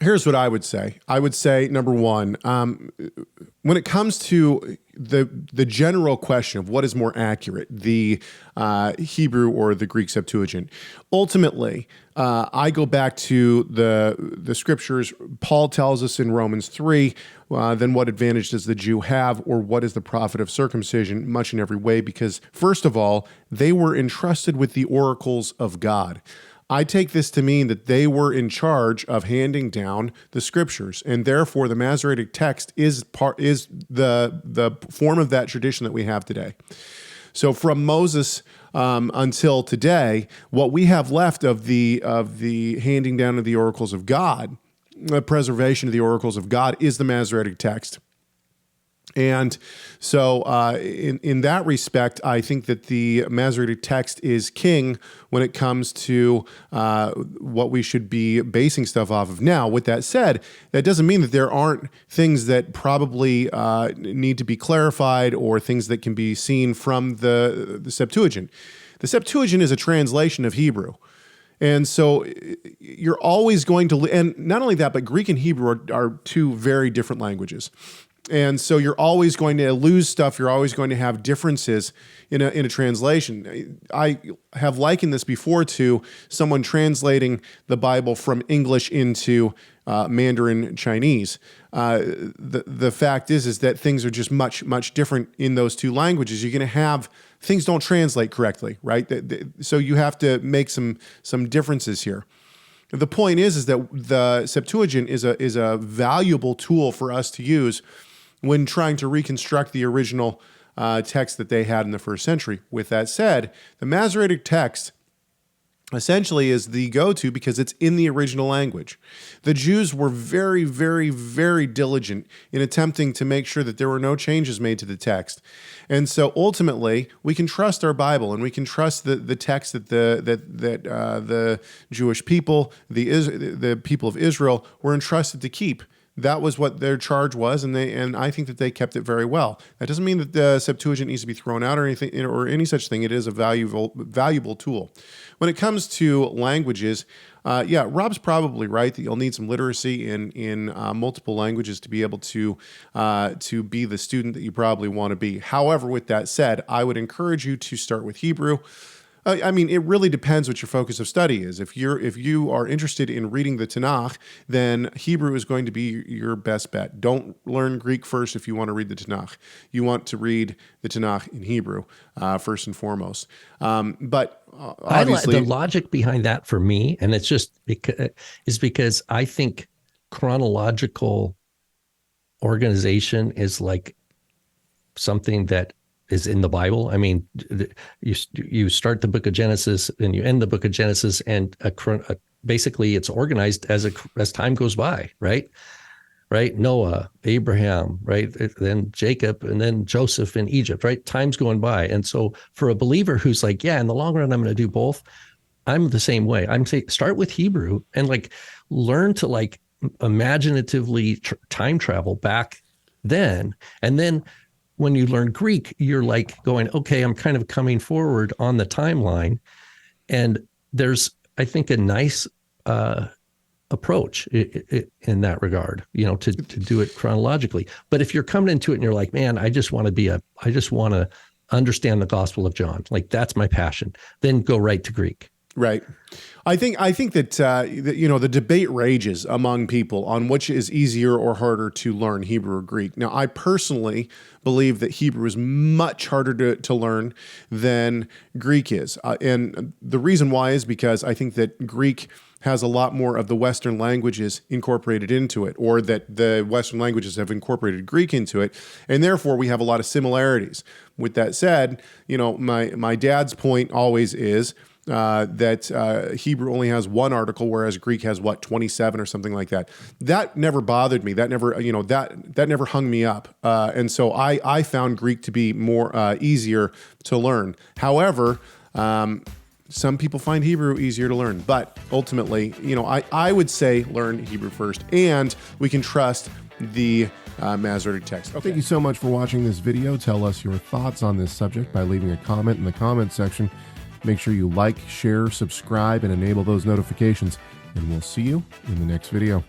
Here's what I would say. I would say, number one, when it comes to the general question of what is more accurate, the Hebrew or the Greek Septuagint, ultimately, I go back to the scriptures. Paul tells us in Romans 3, then what advantage does the Jew have, or what is the profit of circumcision? Much in every way, because first of all, they were entrusted with the oracles of God. I take this to mean that they were in charge of handing down the scriptures, and therefore the Masoretic text is the form of that tradition that we have today. So from Moses until today, what we have left of the handing down of the oracles of God, the preservation of the oracles of God, is the Masoretic text. And so in that respect, I think that the Masoretic text is king when it comes to what we should be basing stuff off of. Now, with that said, that doesn't mean that there aren't things that probably need to be clarified or things that can be seen from the Septuagint. The Septuagint is a translation of Hebrew. And so you're always going to, and not only that, but Greek and Hebrew are two very different languages. And so you're always going to lose stuff. You're always going to have differences in a translation. I have likened this before to someone translating the Bible from English into Mandarin Chinese. The fact is that things are just much different in those two languages. You're going to have things don't translate correctly, right? So you have to make some differences here. The point is that the Septuagint is a valuable tool for us to use when trying to reconstruct the original text that they had in the first century. With that said, the Masoretic text essentially is the go-to because it's in the original language. The Jews were very, very, very diligent in attempting to make sure that there were no changes made to the text. And so ultimately, we can trust our Bible, and we can trust the text that the Jewish people, the people of Israel, were entrusted to keep. That was what their charge was, and I think that they kept it very well. That doesn't mean that the Septuagint needs to be thrown out or anything or any such thing. It is a valuable tool. When it comes to languages, Rob's probably right that you'll need some literacy in multiple languages to be able to be the student that you probably want to be. However, with that said, I would encourage you to start with Hebrew. I mean, it really depends what your focus of study is. If you are interested in reading the Tanakh, then Hebrew is going to be your best bet. Don't learn Greek first if you want to read the Tanakh. You want to read the Tanakh in Hebrew first and foremost. But obviously, the logic behind that for me, and it's just because I think chronological organization is like something that is in the Bible. I mean, you start the book of Genesis and you end the book of Genesis, and basically it's organized as time goes by, right? Right? Noah, Abraham, right? Then Jacob, and then Joseph in Egypt, right? Time's going by. And so for a believer who's like, yeah, in the long run, I'm going to do both. I'm the same way. I'm saying start with Hebrew and like learn to like imaginatively time travel back then. And then when you learn Greek, you're like going, okay, I'm kind of coming forward on the timeline. And there's, I think, a nice approach in that regard, to do it chronologically. But if you're coming into it and you're like, man, I just want to understand the Gospel of John, like that's my passion, then go right to Greek. Right. I think that the debate rages among people on which is easier or harder to learn, Hebrew or Greek. Now, I personally believe that Hebrew is much harder to learn than Greek is. And the reason why is because I think that Greek has a lot more of the Western languages incorporated into it, or that the Western languages have incorporated Greek into it, and therefore we have a lot of similarities. With that said, my dad's point always is that Hebrew only has one article, whereas Greek has 27 or something like that. That never bothered me. That never, that never hung me up. And so I found Greek to be more easier to learn. However, some people find Hebrew easier to learn, but ultimately, I would say learn Hebrew first, and we can trust the Masoretic text. Okay. Thank you so much for watching this video. Tell us your thoughts on this subject by leaving a comment in the comment section. Make sure you like, share, subscribe, and enable those notifications. and we'll see you in the next video.